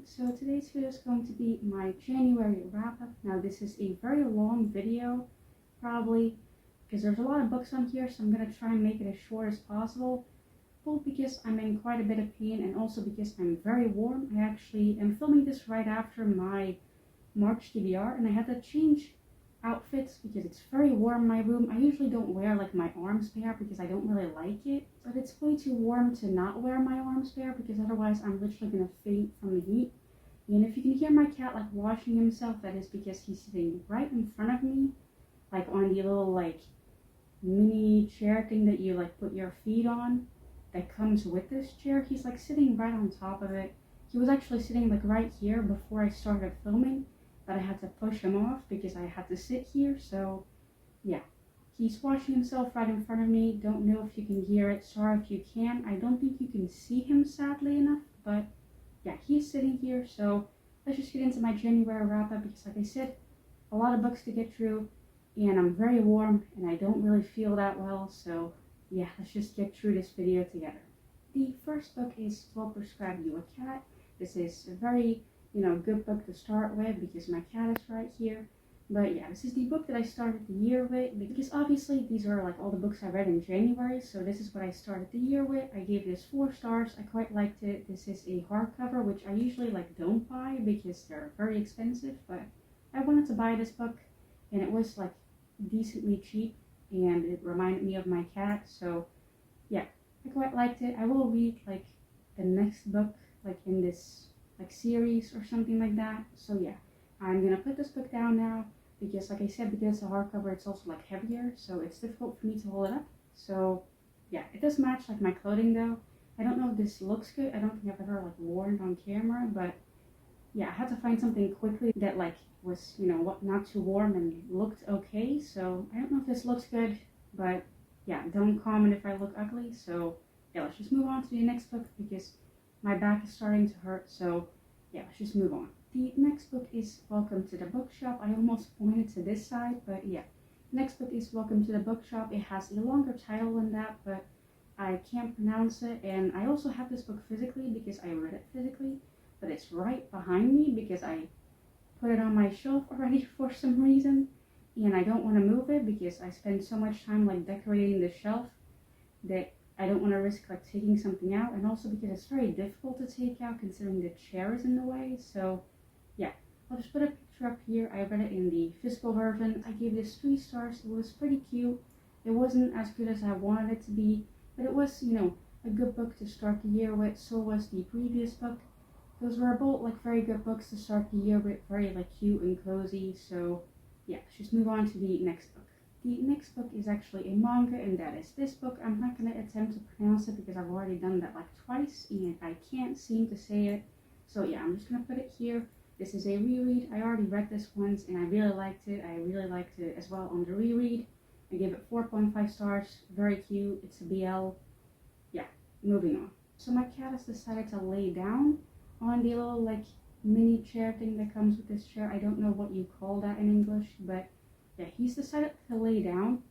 So today's video is going to be my January wrap-up. Now this is a very long video, probably, because there's a lot of books on here, so I'm going to try and make it as short as possible. Both because I'm in quite a bit of pain and also because I'm very warm. I actually am filming this right after my March TBR and I had to change outfits because it's very warm in my room. I usually don't wear like my arms bare because I don't really like it, but it's way too warm to not wear my arms bare because otherwise I'm literally gonna faint from the heat. And if you can hear my cat like washing himself, that is because he's sitting right in front of me, like on the little like mini chair thing that you like put your feet on that comes with this chair. He's like sitting right on top of it. He was actually sitting like right here before I started filming, but I had to push him off because I had to sit here. So yeah, he's washing himself right in front of me. Don't know if you can hear it. Sorry if you can. I don't think you can see him sadly enough, but yeah, he's sitting here. So let's just get into my January wrap up because like I said, a lot of books to get through and I'm very warm and I don't really feel that well. So yeah, let's just get through this video together. The first book is 12 Prescribe You a Cat. This is a very good book to start with because my cat is right here. But yeah, this is the book that I started the year with because obviously these are like all the books I read in January. So this is what I started the year with. I gave this 4 stars. I quite liked it. This is a hardcover, which I usually like don't buy because they're very expensive, but I wanted to buy this book and it was like decently cheap and it reminded me of my cat. So yeah, I quite liked it. I will read like the next book like in this like series or something like that. So yeah, I'm gonna put this book down now because like I said, because it's a hardcover, it's also like heavier, so it's difficult for me to hold it up. So yeah, it does match like my clothing though. I don't know if this looks good. I don't think I've ever like worn it on camera, but yeah, I had to find something quickly that like was not too warm and looked okay. So I don't know if this looks good, but yeah, don't comment if I look ugly. So yeah, let's just move on to the next book because my back is starting to hurt. So yeah, let's just move on. The next book is Welcome to the Bookshop. I almost pointed to this side, but yeah. Next book is Welcome to the Bookshop. It has a longer title than that, but I can't pronounce it. And I also have this book physically because I read it physically, but it's right behind me because I put it on my shelf already for some reason. And I don't want to move it because I spend so much time like decorating the shelf that I don't want to risk like taking something out, and also because it's very difficult to take out considering the chair is in the way. So yeah, I'll just put a picture up here. I read it in the physical version. I gave this 3 stars. It was pretty cute. It wasn't as good as I wanted it to be, but it was a good book to start the year with. So was the previous book. Those were both like very good books to start the year with, very like cute and cozy. So yeah, let's just move on to the next book. The next book is actually a manga, and that is this book. I'm not going to attempt to pronounce it because I've already done that like twice and I can't seem to say it. So yeah, I'm just going to put it here. This is a reread. I already read this once and I really liked it. I really liked it as well on the reread. I gave it 4.5 stars. Very cute. It's a BL. Yeah, moving on. So my cat has decided to lay down on the little like mini chair thing that comes with this chair. I don't know what you call that in English, but yeah, he's decided to lay down,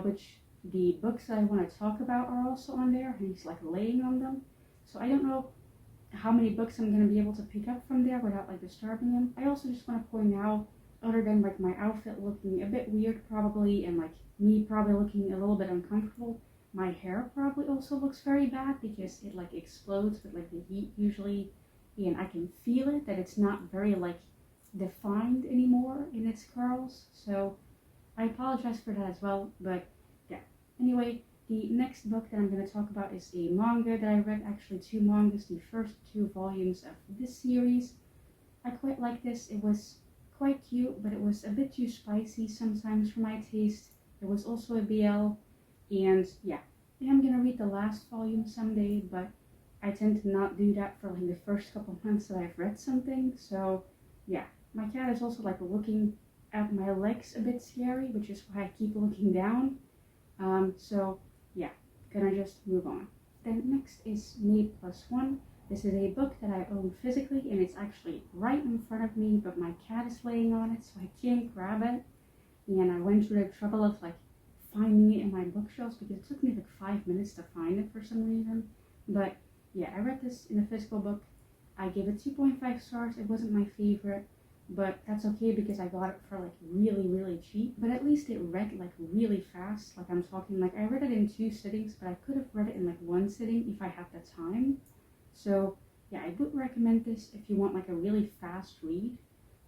which the books that I want to talk about are also on there, and he's like laying on them. So I don't know how many books I'm going to be able to pick up from there without like disturbing him. I also just want to point out, other than like my outfit looking a bit weird probably, and like me probably looking a little bit uncomfortable, my hair probably also looks very bad because it like explodes with like the heat usually, and I can feel it that it's not very like defined anymore in its curls. So I apologize for that as well, but yeah. Anyway, the next book that I'm going to talk about is a manga that I read, actually 2 mangas, the first 2 volumes of this series. I quite like this. It was quite cute, but it was a bit too spicy sometimes for my taste. It was also a BL, and yeah, I am going to read the last volume someday, but I tend to not do that for like the first couple months that I've read something. So yeah, my cat is also like looking at my legs a bit scary, which is why I keep looking down. So yeah, gonna just move on. Then next is Made Plus One. This is a book that I own physically and it's actually right in front of me, but my cat is laying on it so I can't grab it. And I went through the trouble of like finding it in my bookshelves because it took me like 5 minutes to find it for some reason. But yeah, I read this in a physical book. I gave it 2.5 stars. It wasn't my favorite, but that's okay because I got it for like really, really cheap. But at least it read like really fast. Like I'm talking like I read it in 2 sittings, but I could have read it in like 1 sitting if I had the time. So yeah, I would recommend this if you want like a really fast read,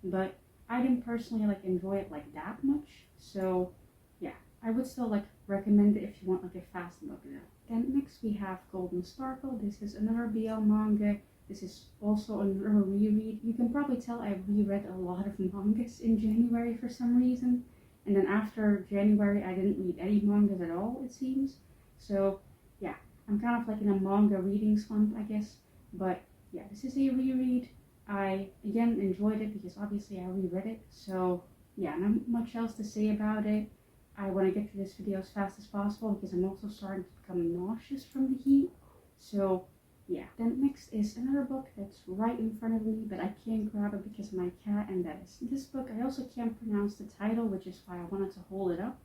but I didn't personally like enjoy it like that much. So yeah, I would still like recommend it if you want like a fast book though. Then next we have Golden Sparkle. This is another BL manga. This is also another reread. You can probably tell I reread a lot of mangas in January for some reason. And then after January, I didn't read any mangas at all, it seems. So yeah, I'm kind of like in a manga reading slump, I guess. But yeah, this is a reread. I, again, enjoyed it because obviously I reread it. So yeah, not much else to say about it. I want to get through this video as fast as possible because I'm also starting to become nauseous from the heat. So yeah, then next is another book that's right in front of me, but I can't grab it because of my cat, and that is this book. I also can't pronounce the title, which is why I wanted to hold it up.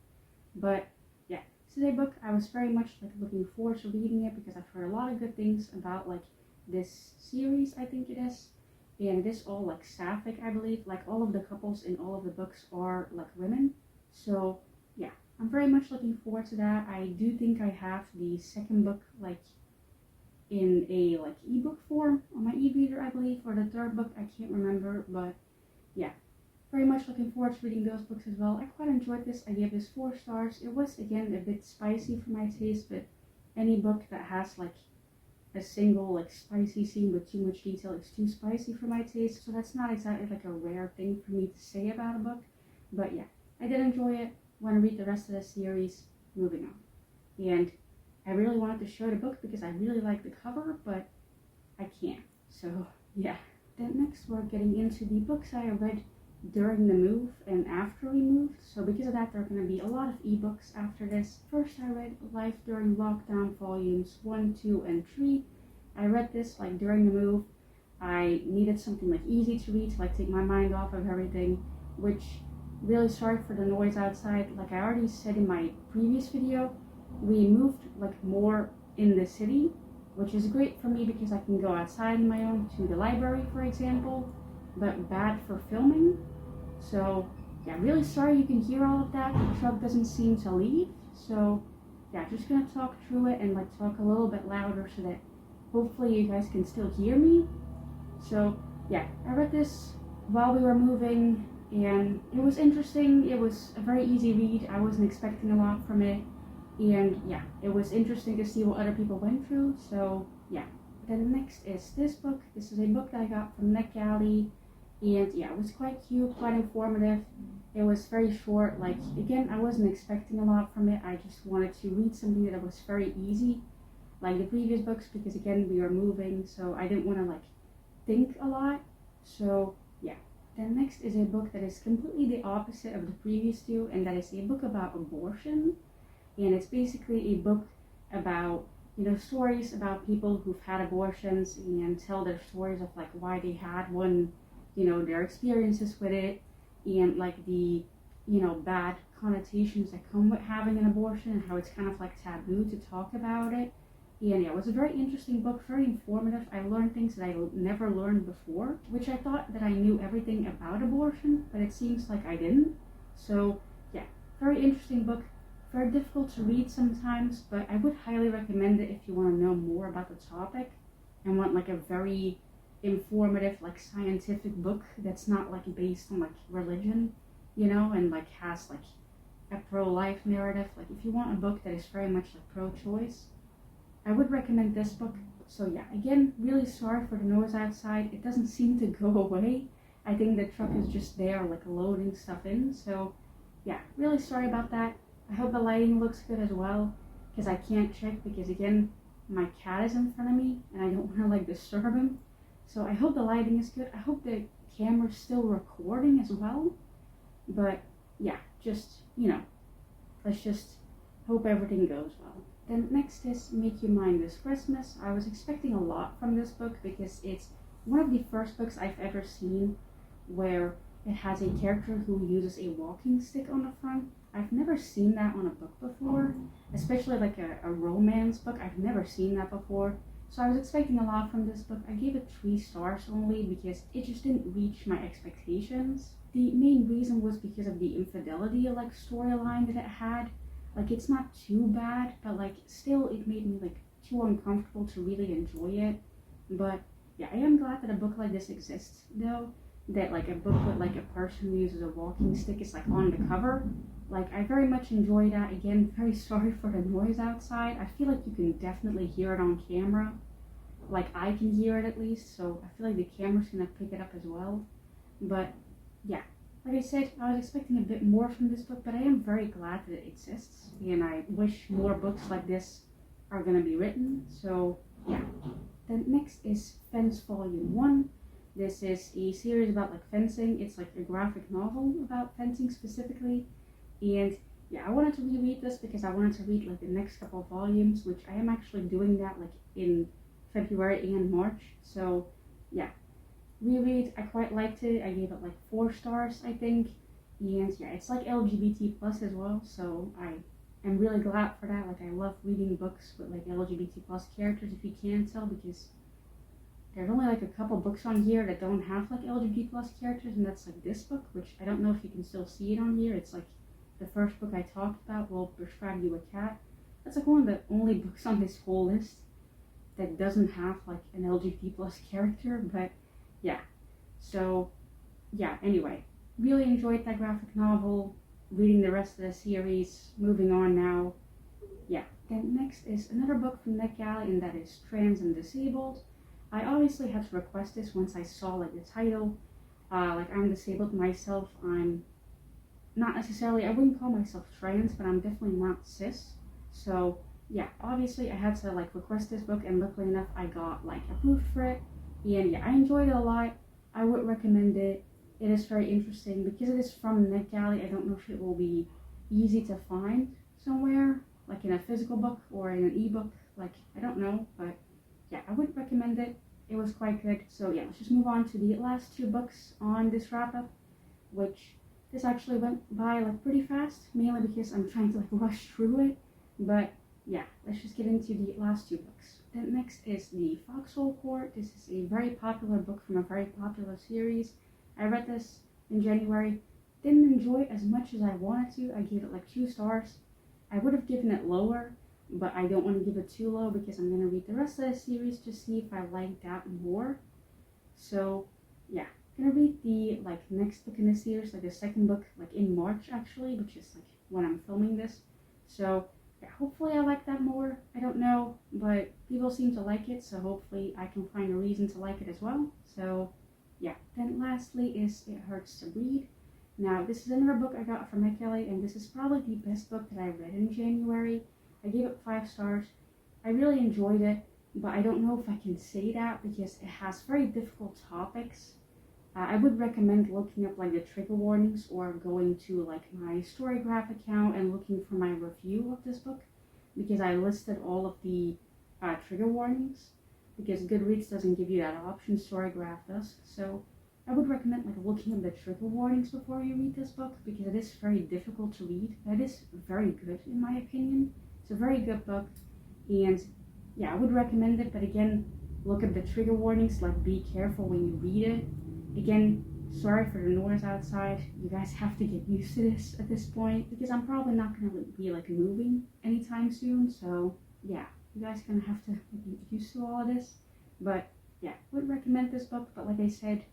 But yeah, this is a book I was very much like looking forward to reading it because I've heard a lot of good things about like this series, I think it is. And it is all like sapphic, I believe. Like all of the couples in all of the books are like women. So yeah, I'm very much looking forward to that. I do think I have the second book like in a like ebook form on my e-reader, I believe, or the third book, I can't remember, but yeah, very much looking forward to reading those books as well. I quite enjoyed this. I gave this 4 stars. It was again a bit spicy for my taste, but any book that has like a single like spicy scene with too much detail is too spicy for my taste, so that's not exactly like a rare thing for me to say about a book. But yeah, I did enjoy it. Want to read the rest of the series. Moving on. And I really wanted to show the book because I really like the cover, but I can't. So yeah. Then next we're getting into the books I read during the move and after we moved. So because of that, there are going to be a lot of ebooks after this. First, I read Life During Lockdown volumes 1, 2, and 3. I read this like during the move. I needed something like easy to read to like take my mind off of everything, which really sorry for the noise outside. Like I already said in my previous video, we moved like more in the city, which is great for me because I can go outside on my own to the library, for example, but bad for filming. So yeah, really sorry you can hear all of that. The truck doesn't seem to leave. So yeah, just gonna talk through it and like talk a little bit louder so that hopefully you guys can still hear me. So yeah, I read this while we were moving and it was interesting. It was a very easy read. I wasn't expecting a lot from it. And yeah, it was interesting to see what other people went through. So yeah. Then next is this book. This is a book that I got from NetGalley. And yeah, it was quite cute, quite informative. It was very short. Like again, I wasn't expecting a lot from it. I just wanted to read something that was very easy, like the previous books, because again, we were moving, so I didn't want to like think a lot. So yeah. Then next is a book that is completely the opposite of the previous two, and that is a book about abortion. And it's basically a book about, you know, stories about people who've had abortions and tell their stories of like why they had one, you know, their experiences with it, and like the, you know, bad connotations that come with having an abortion and how it's kind of like taboo to talk about it. And yeah, it was a very interesting book, very informative. I learned things that I never learned before, which I thought that I knew everything about abortion, but it seems like I didn't. So yeah, very interesting book. Very difficult to read sometimes, but I would highly recommend it if you want to know more about the topic and want like a very informative, like scientific book that's not like based on like religion, you know, and like has like a pro-life narrative. Like if you want a book that is very much like pro-choice, I would recommend this book. So yeah, again, really sorry for the noise outside. It doesn't seem to go away. I think the truck is just there like loading stuff in. So yeah, really sorry about that. I hope the lighting looks good as well, because I can't check because again, my cat is in front of me and I don't want to like disturb him. So I hope the lighting is good. I hope the camera's still recording as well. But yeah, just, you know, let's just hope everything goes well. Then next is Make You Mine This Christmas. I was expecting a lot from this book because it's one of the first books I've ever seen where it has a character who uses a walking stick on the front. I've never seen that on a book before, especially like a romance book. I've never seen that before. So I was expecting a lot from this book. I gave it 3 stars only because it just didn't reach my expectations. The main reason was because of the infidelity storyline that it had. It's not too bad, but still it made me too uncomfortable to really enjoy it. But yeah, I am glad that a book like this exists though. That a book with a person who uses a walking stick is on the cover. I very much enjoy that. Again, very sorry for the noise outside. I feel you can definitely hear it on camera. I can hear it at least, so I feel the camera's gonna pick it up as well. But yeah, like I said, I was expecting a bit more from this book, but I am very glad that it exists, and I wish more books like this are gonna be written. So yeah. Then next is Fence Volume 1. This is a series about fencing. It's a graphic novel about fencing specifically. And yeah, I wanted to reread this because I wanted to read the next couple of volumes, which I am actually doing that in February and March. So yeah, reread. I quite liked it. I gave it 4 stars, I think. And yeah, it's LGBT plus as well. So I am really glad for that. I love reading books with LGBT plus characters, if you can't tell, because there's only a couple books on here that don't have LGBT plus characters, and that's this book, which I don't know if you can still see it on here. It's the first book I talked about, Will Prescribe You a Cat. That's one of the only books on this whole list that doesn't have an LGBT plus character. But yeah, so yeah, anyway, really enjoyed that graphic novel. Reading the rest of the series, moving on now. Yeah, then next is another book from NetGalley, and that is Trans and Disabled. I obviously had to request this once I saw the title. I'm disabled myself. I'm not necessarily, I wouldn't call myself trans, but I'm definitely not cis. So yeah, obviously I had to request this book, and luckily enough I got approved for it. And yeah, I enjoyed it a lot. I would recommend it. It is very interesting because it is from NetGalley. I don't know if it will be easy to find somewhere, in a physical book or in an ebook. I don't know, but yeah, I would recommend it. It was quite good. So yeah, let's just move on to the last 2 books on this wrap up, which this actually went by pretty fast, mainly because I'm trying to rush through it. But yeah, let's just get into the last 2 books. Then next is The Foxhole Court. This is a very popular book from a very popular series. I read this in January. Didn't enjoy it as much as I wanted to. I gave it 2 stars. I would have given it lower, but I don't want to give it too low because I'm going to read the rest of the series to see if I like that more. So yeah, I'm going to read the next book in the series, the second book, in March actually, which is when I'm filming this. So yeah, hopefully I like that more. I don't know, but people seem to like it, so hopefully I can find a reason to like it as well. So yeah, then lastly is It Hurts to Read. Now this is another book I got from NetGalley, and this is probably the best book that I read in January. I gave it 5 stars. I really enjoyed it, but I don't know if I can say that because it has very difficult topics. I would recommend looking up the trigger warnings, or going to my Storygraph account and looking for my review of this book, because I listed all of the trigger warnings, because Goodreads doesn't give you that option, Storygraph does. So I would recommend looking up the trigger warnings before you read this book, because it is very difficult to read, but it is very good in my opinion. It's a very good book, and yeah, I would recommend it, but again, look at the trigger warnings, be careful when you read it. Again, sorry for the noise outside. You guys have to get used to this at this point, because I'm probably not going to be moving anytime soon, so yeah, you guys are going to have to get used to all of this. But yeah, would recommend this book, but like I said,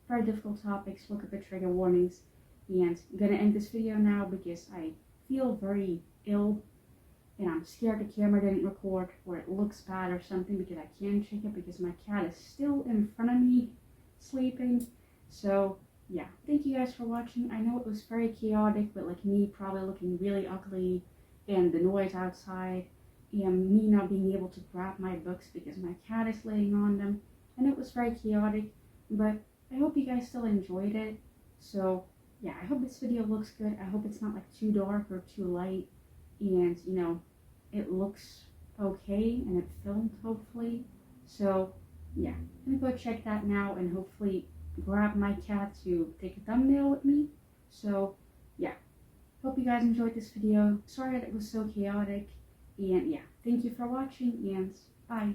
very difficult topics, look at the trigger warnings. And I'm going to end this video now because I feel very ill, and I'm scared the camera didn't record, or it looks bad or something, because I can't check it because my cat is still in front of me sleeping. So yeah, thank you guys for watching. I know it was very chaotic, but me probably looking really ugly, and the noise outside, and me not being able to grab my books because my cat is laying on them, and it was very chaotic, but I hope you guys still enjoyed it. So yeah, I hope this video looks good. I hope it's not too dark or too light, and it looks okay, and it filmed hopefully. So yeah, I'm gonna go check that now, and hopefully grab my cat to take a thumbnail with me. So yeah, hope you guys enjoyed this video. Sorry that it was so chaotic, and yeah, thank you for watching, and bye.